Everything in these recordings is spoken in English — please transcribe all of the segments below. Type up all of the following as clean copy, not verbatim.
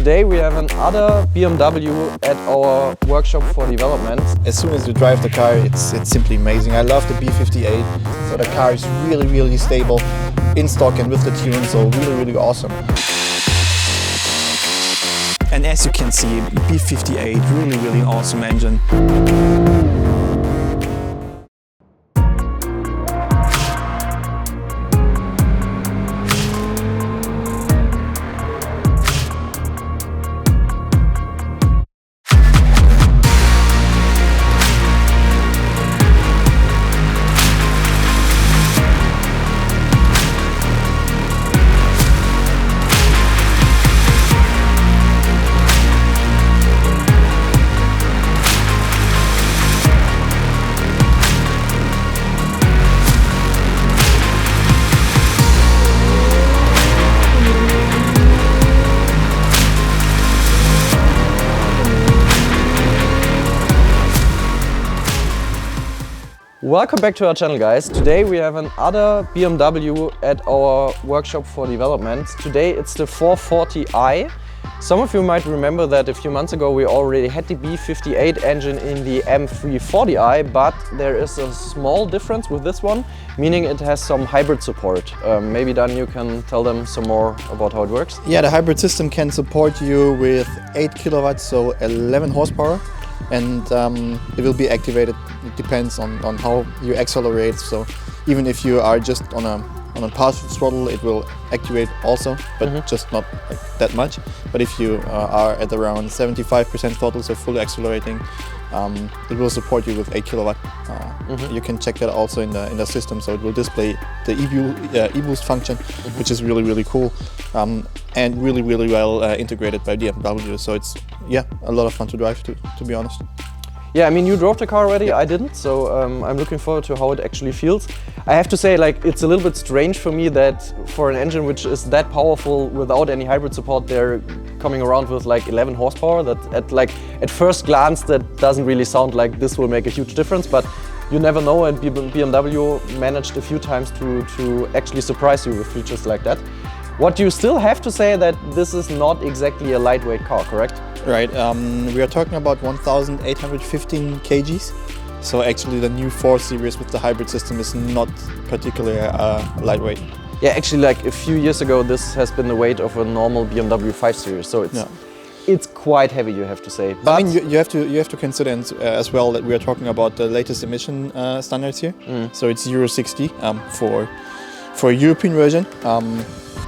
Today we have another BMW at our workshop for development. As soon as you drive the car, it's simply amazing. I love the B58, so the car is really stable in stock and with the tune, so really awesome. And as you can see, B58, really awesome engine. Welcome back to our channel, guys. Today we have another BMW at our workshop for development. Today it's the 440i. Some of you might remember that a few months ago we already had the B58 engine in the M440i, but there is a small difference with this one, meaning it has some hybrid support. Maybe Dan, you can tell them some more about how it works. Yeah, the hybrid system can support you with 8 kilowatts, so 11 horsepower. And it will be activated. It depends on how you accelerate. So even if you are just on a partial throttle, it will activate also, but just not like that much. But if you are at around 75% throttle, so fully accelerating, it will support you with 8 kilowatt. You can check that also in the system. So it will display the e-boost function, which is really cool, and really well integrated by BMW. So it's a lot of fun to drive, to be honest. Yeah, I mean, you drove the car already, I didn't, so I'm looking forward to how it actually feels. I have to say, like, it's a little bit strange for me that for an engine which is that powerful without any hybrid support, they're coming around with like 11 horsepower. That at first glance, that doesn't really sound like this will make a huge difference, but you never know, and BMW managed a few times to actually surprise you with features like that. What you still have to say that this is not exactly a lightweight car, correct? Right, we are talking about 1,815 kgs. So actually the new 4 Series with the hybrid system is not particularly lightweight. Yeah, actually, like a few years ago, this has been the weight of a normal BMW 5 Series. So it's quite heavy, you have to say. But I mean, you have to consider as well that we are talking about the latest emission standards here. So it's Euro 60 for a European version.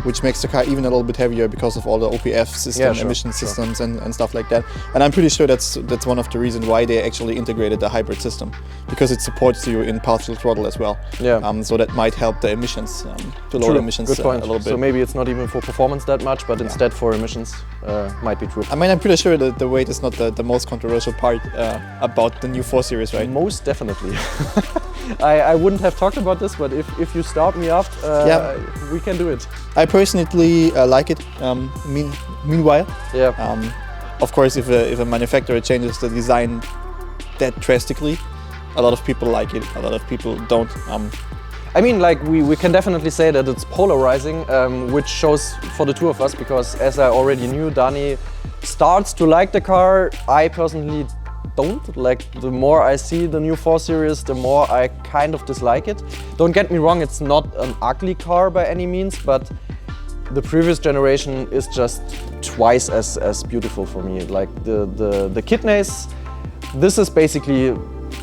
Which makes the car even a little bit heavier because of all the OPF system, emission systems and stuff like that. And I'm pretty sure that's one of the reasons why they actually integrated the hybrid system, because it supports you in partial throttle as well. Yeah. So that might help the emissions, to lower emissions a little bit. So maybe it's not even for performance that much, but instead for emissions might be true. I mean, I'm pretty sure that the weight is not the most controversial part about the new 4 Series, right? Most definitely. I wouldn't have talked about this, but if you start me up, we can do it. I personally like it. Meanwhile, of course, if a manufacturer changes the design that drastically, a lot of people like it, a lot of people don't. I mean, like, we can definitely say that it's polarizing, which shows for the two of us, because as I already knew, Dani starts to like the car. I personally don't. Like, the more I see the new 4 Series, the more I kind of dislike it. Don't get me wrong, it's not an ugly car by any means, but the previous generation is just twice as beautiful for me. Like the kidneys, this is basically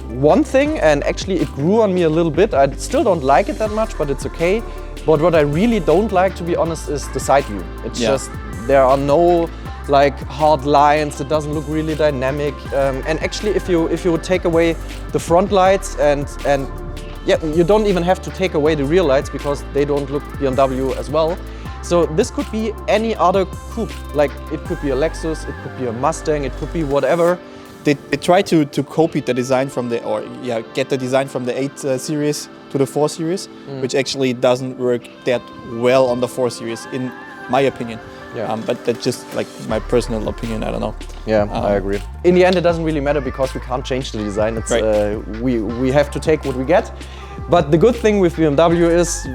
one thing, and actually it grew on me a little bit. I still don't like it that much, but it's okay. But what I really don't like, to be honest, is the side view. It's just, there are no like hard lines, it doesn't look really dynamic. And actually, if you would take away the front lights and you don't even have to take away the rear lights, because they don't look BMW as well. So this could be any other coupe. Like, it could be a Lexus, it could be a Mustang, it could be whatever. They try to copy the design from get the design from the 8 Series to the 4 Series, which actually doesn't work that well on the 4 Series, in my opinion. Yeah. But that's just like my personal opinion, I don't know. Yeah, I agree. In the end, it doesn't really matter because we can't change the design. It's, we have to take what we get. But the good thing with BMW is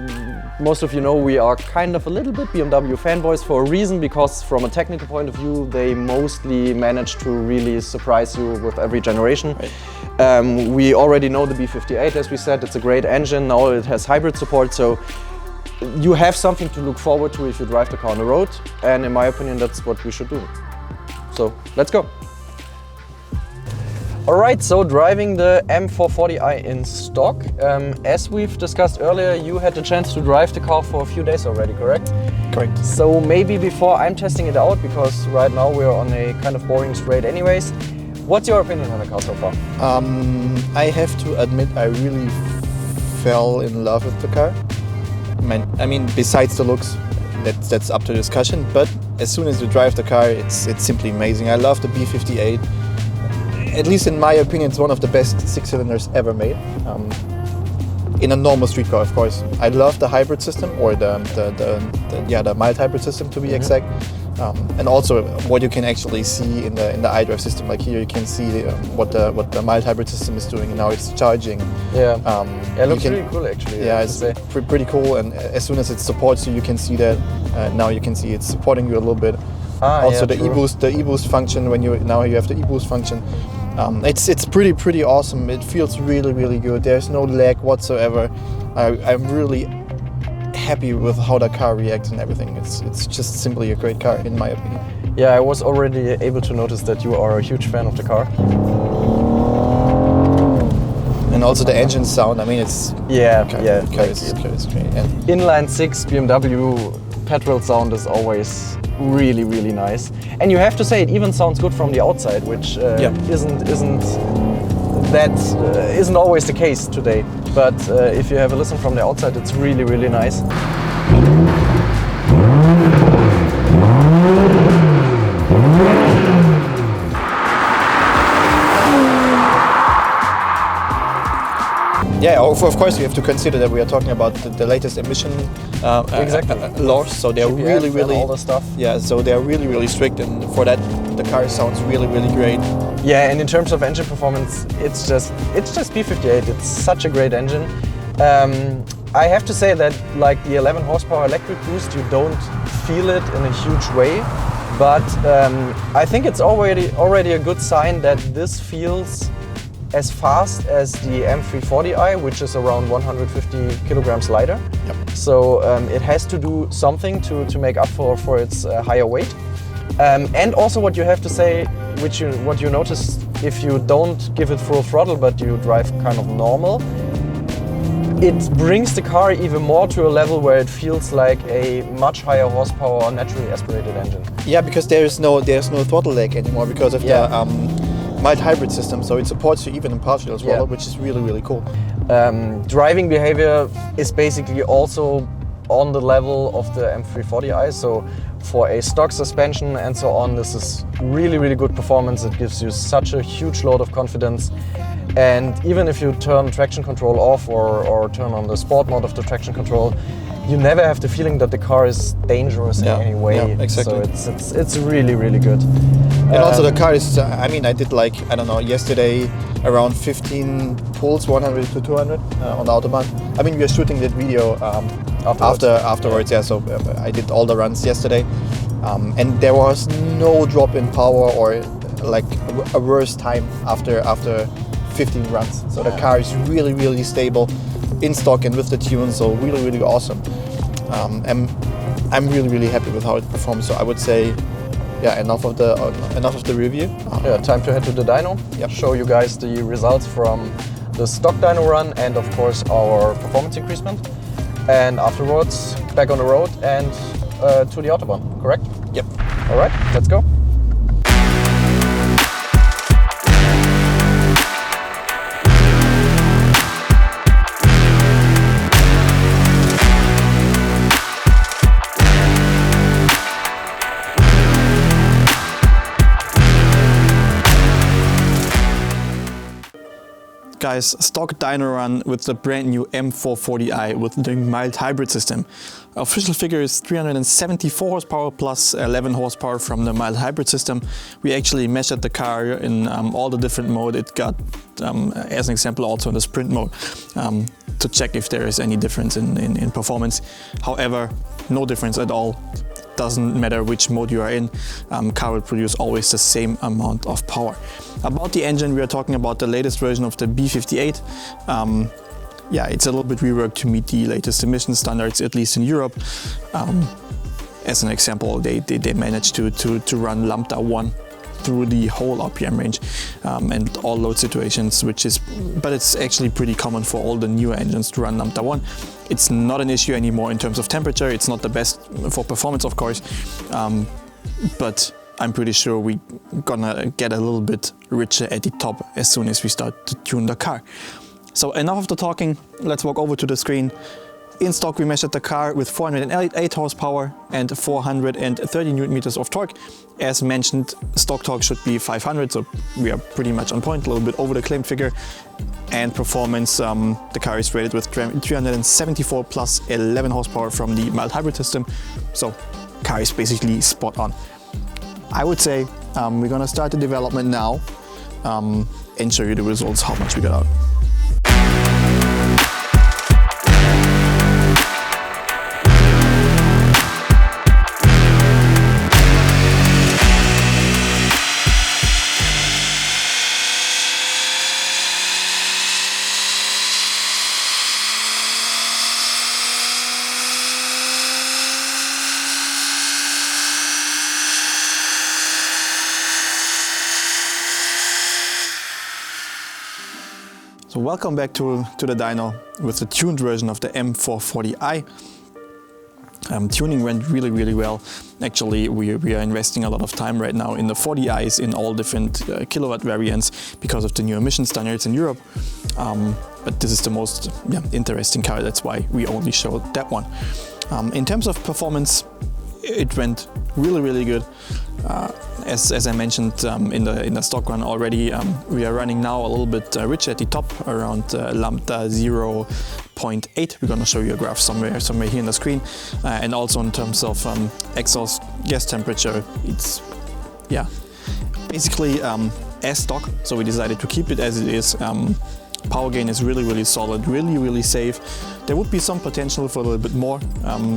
most of you know we are kind of a little bit BMW fanboys for a reason, because from a technical point of view they mostly manage to really surprise you with every generation. Right. We already know the B58, as we said, it's a great engine, now it has hybrid support, so you have something to look forward to if you drive the car on the road, and in my opinion that's what we should do. So let's go! Alright, so driving the M440i in stock. As we've discussed earlier, you had the chance to drive the car for a few days already, correct? Correct. So maybe before I'm testing it out, because right now we're on a kind of boring straight anyways, what's your opinion on the car so far? I have to admit I really fell in love with the car. I mean, besides the looks, that's up to discussion, but as soon as you drive the car, it's simply amazing. I love the B58. At least in my opinion, it's one of the best six-cylinders ever made. In a normal street car, of course. I love the hybrid system, or the mild hybrid system to be exact. And also what you can actually see in the iDrive system. Like here you can see what the mild hybrid system is doing. Now it's charging. Yeah, it looks really cool actually. Yeah, it's pretty cool. And as soon as it supports you, you can see that. Now you can see it's supporting you a little bit. Also the e-boost function, when you have the e-boost function. It's pretty awesome. It feels really good. There's no lag whatsoever. I'm really happy with how the car reacts and everything. It's just simply a great car in my opinion. Yeah, I was already able to notice that you are a huge fan of the car. And also the engine sound. I mean, it's the car is great. And inline 6 BMW petrol sound is always really nice, and you have to say it even sounds good from the outside, which isn't always the case today. But if you have a listen from the outside, it's really nice. Yeah, of course you have to consider that we are talking about the latest emission laws, so they're really all the stuff. Yeah, so they're really strict, and for that the car sounds really great. Yeah, and in terms of engine performance, it's just B58. It's such a great engine. I have to say that like the 11 horsepower electric boost, you don't feel it in a huge way, but I think it's already a good sign that this feels as fast as the M340i, which is around 150 kilograms lighter. Yep. So it has to do something to make up for its higher weight. And also what you have to say, what you notice if you don't give it full throttle but you drive kind of normal, it brings the car even more to a level where it feels like a much higher horsepower naturally aspirated engine. Yeah, because there's no throttle lag anymore because of the mild hybrid system, so it supports you even in partial throttle, which is really cool. Driving behavior is basically also on the level of the M340i, so for a stock suspension and so on, this is really good performance. It gives you such a huge load of confidence, and even if you turn traction control off or turn on the sport mode of the traction control, you never have the feeling that the car is dangerous in any way. Yeah, exactly. So it's really good. And also the car is, I mean, I did like, I don't know, yesterday around 15 pulls, 100 to 200 on the Autobahn. I mean, we are shooting that video afterwards, yeah, so I did all the runs yesterday. And there was no drop in power or like a worse time after 15 runs. So the car is really stable in stock and with the tune, so really awesome. And I'm really happy with how it performs. So I would say, yeah, enough of the review. Time to head to the dyno. Yep. Show you guys the results from the stock dyno run and of course our performance increasement. And afterwards, back on the road and to the Autobahn, correct? Yep. All right, let's go. guys, stock dyno run with the brand new M440i with the mild hybrid system. Official figure is 374 horsepower plus 11 horsepower from the mild hybrid system. We actually measured the car in all the different mode. It got, as an example, also in the sprint mode to check if there is any difference in performance. However, no difference at all. Doesn't matter which mode you are in, car will produce always the same amount of power. About the engine, we are talking about the latest version of the B58. Yeah, it's a little bit reworked to meet the latest emission standards, at least in Europe. As an example, they managed to run Lambda 1 through the whole RPM range and all load situations, but it's actually pretty common for all the newer engines to run Lambda 1. It's not an issue anymore in terms of temperature. It's not the best for performance, of course, but I'm pretty sure we're gonna get a little bit richer at the top as soon as we start to tune the car. So enough of the talking, let's walk over to the screen. In stock, we measured the car with 408 horsepower and 430 Newton meters of torque. As mentioned, stock torque should be 500, so we are pretty much on point, a little bit over the claimed figure. And performance, the car is rated with 374 plus 11 horsepower from the mild hybrid system, so car is basically spot on. I would say we're gonna start the development now and show you the results, how much we got out. So welcome back to the dyno with the tuned version of the M440i. Tuning went really well. Actually, we are investing a lot of time right now in the 40i's in all different kilowatt variants because of the new emission standards in Europe. But this is the most interesting car, that's why we only showed that one. In terms of performance, it went really good. As I mentioned in the stock run already, we are running now a little bit richer at the top, around Lambda 0.8. We're going to show you a graph somewhere here in the screen. And also in terms of exhaust gas temperature, it's basically as stock. So we decided to keep it as it is. Power gain is really solid, really safe. There would be some potential for a little bit more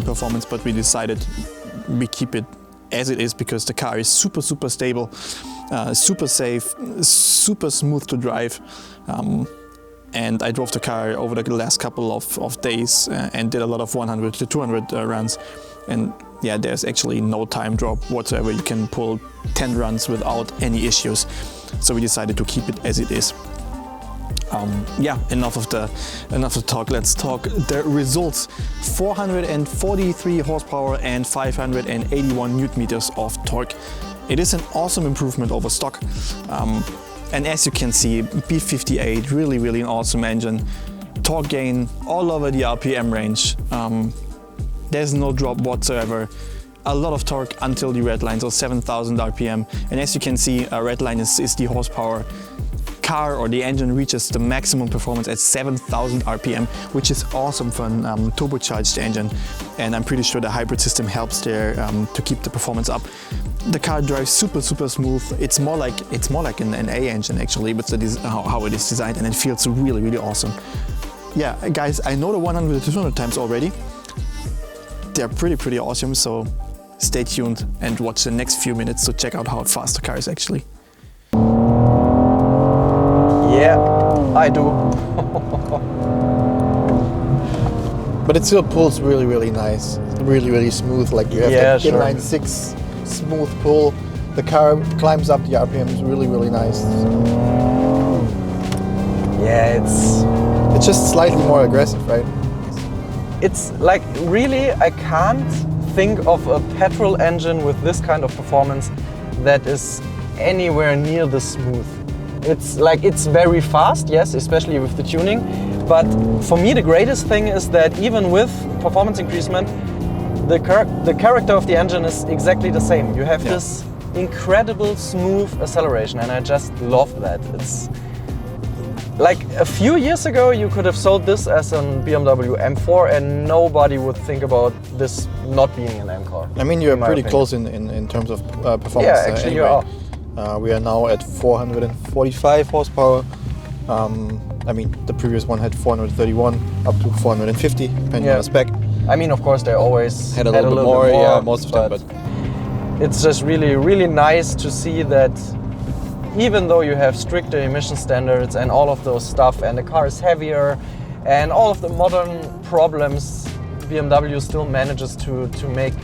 performance, but we decided we keep it as it is because the car is super stable, super safe, super smooth to drive. And I drove the car over the last couple of days and did a lot of 100 to 200 runs. And yeah, there's actually no time drop whatsoever. You can pull 10 runs without any issues. So we decided to keep it as it is. Enough of the talk. Let's talk the results. 443 horsepower and 581 Newton meters of torque. It is an awesome improvement over stock. And as you can see, B58, really an awesome engine. Torque gain all over the RPM range. There's no drop whatsoever. A lot of torque until the red line, so 7,000 RPM. And as you can see, a red line is the horsepower. Car or the engine reaches the maximum performance at 7,000 RPM, which is awesome for a turbocharged engine. And I'm pretty sure the hybrid system helps there to keep the performance up. The car drives super smooth. It's more like an A engine actually, with how it is designed, and it feels really awesome. Yeah, guys, I know the 100 to 200 times already. They're pretty awesome. So stay tuned and watch the next few minutes to check out how fast the car is actually. Yeah, I do. But it still pulls really nice, really smooth. Like you have that inline 6 smooth pull. The car climbs up the RPMs really nice. Yeah, it's just slightly more aggressive, right? It's like really, I can't think of a petrol engine with this kind of performance that is anywhere near this smooth. It's very fast, yes, especially with the tuning. But for me, the greatest thing is that even with performance increasement, the character of the engine is exactly the same. You have this incredible smooth acceleration, and I just love that. It's like a few years ago, you could have sold this as a BMW M4 and nobody would think about this not being an M car. I mean, you're pretty opinion. close in terms of performance. Yeah, actually you are. We are now at 445 horsepower. I mean, the previous one had 431 up to 450, depending on the spec. I mean, of course, they always had a little bit more, yeah, most of them. But it's just really, really nice to see that even though you have stricter emission standards and all of those stuff, and the car is heavier, and all of the modern problems, BMW still manages to make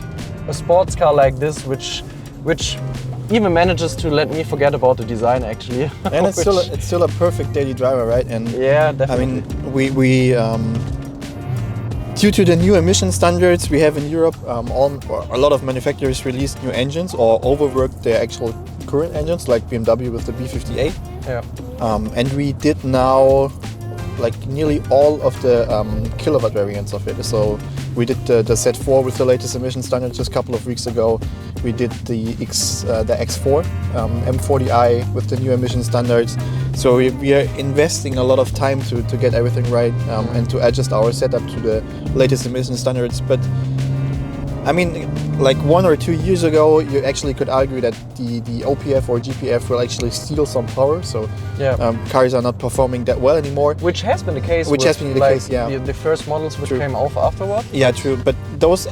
a sports car like this, which even manages to let me forget about the design actually. And it's still a perfect daily driver, right? And yeah, definitely. I mean, we due to the new emission standards we have in Europe, a lot of manufacturers released new engines or overworked their actual current engines, like BMW with the B50A. Yeah. And we did now like nearly all of the kilowatt variants of it. So we did the Z4 with the latest emission standards just a couple of weeks ago. We did the X4 M40i with the new emission standards. So we are investing a lot of time to get everything right and to adjust our setup to the latest emission standards. But I mean, like 1 or 2 years ago, you actually could argue that the OPF or GPF will actually steal some power. So cars are not performing that well anymore. Which has been the case. Yeah. The first models which came off afterward. Yeah, true. But those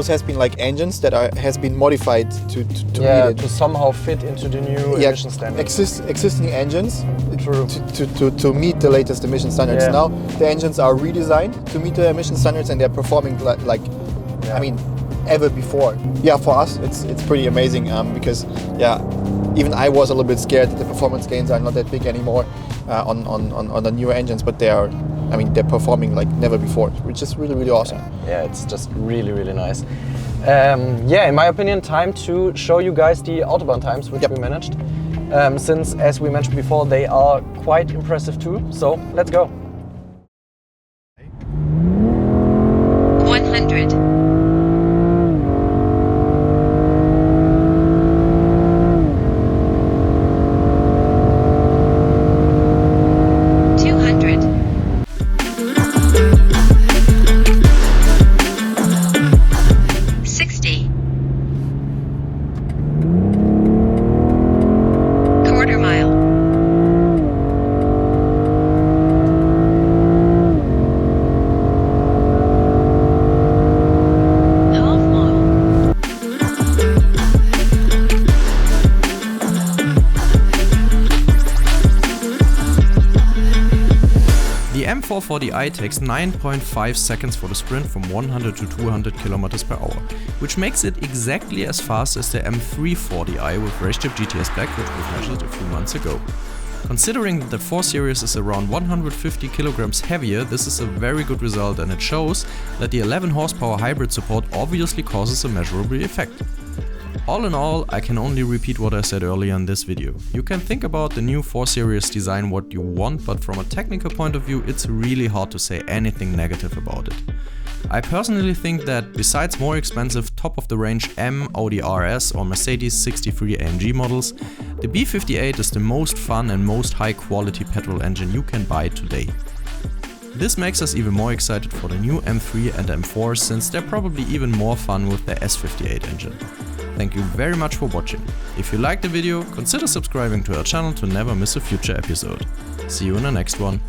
has been like engines that has been modified to meet it. To somehow fit into the new emission standards. Existing engines. True. To meet the latest emission standards. Yeah. Now the engines are redesigned to meet the emission standards, and they're performing like I mean, ever before. Yeah, for us it's pretty amazing because even I was a little bit scared that the performance gains are not that big anymore on the newer engines, but they're performing like never before, which is really, really awesome. Yeah, it's just really, really nice. In my opinion, time to show you guys the Autobahn times which we managed. Since, as we mentioned before, they are quite impressive too. So let's go. 100. 60. Quarter mile. Half mile. The M440i takes 9.5 seconds for the sprint from 100 to 200 km per hour, which makes it exactly as fast as the M340i with RaceChip GTS Black, which was measured a few months ago. Considering that the 4 Series is around 150 kilograms heavier, this is a very good result, and it shows that the 11 horsepower hybrid support obviously causes a measurable effect. All in all, I can only repeat what I said earlier in this video. You can think about the new 4 Series design what you want, but from a technical point of view, it's really hard to say anything negative about it. I personally think that besides more expensive top-of-the-range M, Audi RS or Mercedes 63 AMG models, the B58 is the most fun and most high-quality petrol engine you can buy today. This makes us even more excited for the new M3 and M4, since they're probably even more fun with the S58 engine. Thank you very much for watching. If you liked the video, consider subscribing to our channel to never miss a future episode. See you in the next one.